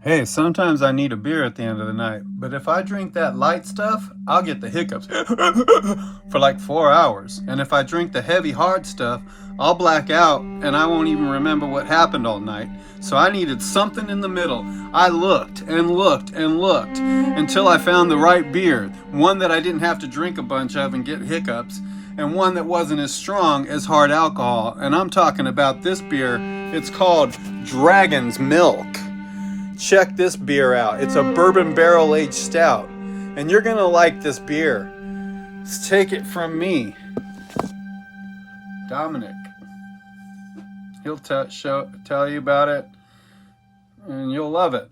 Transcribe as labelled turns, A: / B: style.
A: Hey, sometimes I need a beer at the end of the night, but if I drink that light stuff, I'll get the hiccups for like 4 hours. And if I drink the heavy hard stuff, I'll black out and I won't even remember what happened all night. So I needed something in the middle. I looked and looked and looked until I found the right beer, one that I didn't have to drink a bunch of and get hiccups, and one that wasn't as strong as hard alcohol. And I'm talking about this beer. It's called Dragon's Milk. Check this beer out. It's a bourbon barrel aged stout, and you're gonna like this beer. Let's take it from me, Dominic. He'll tell you about it, and you'll love it.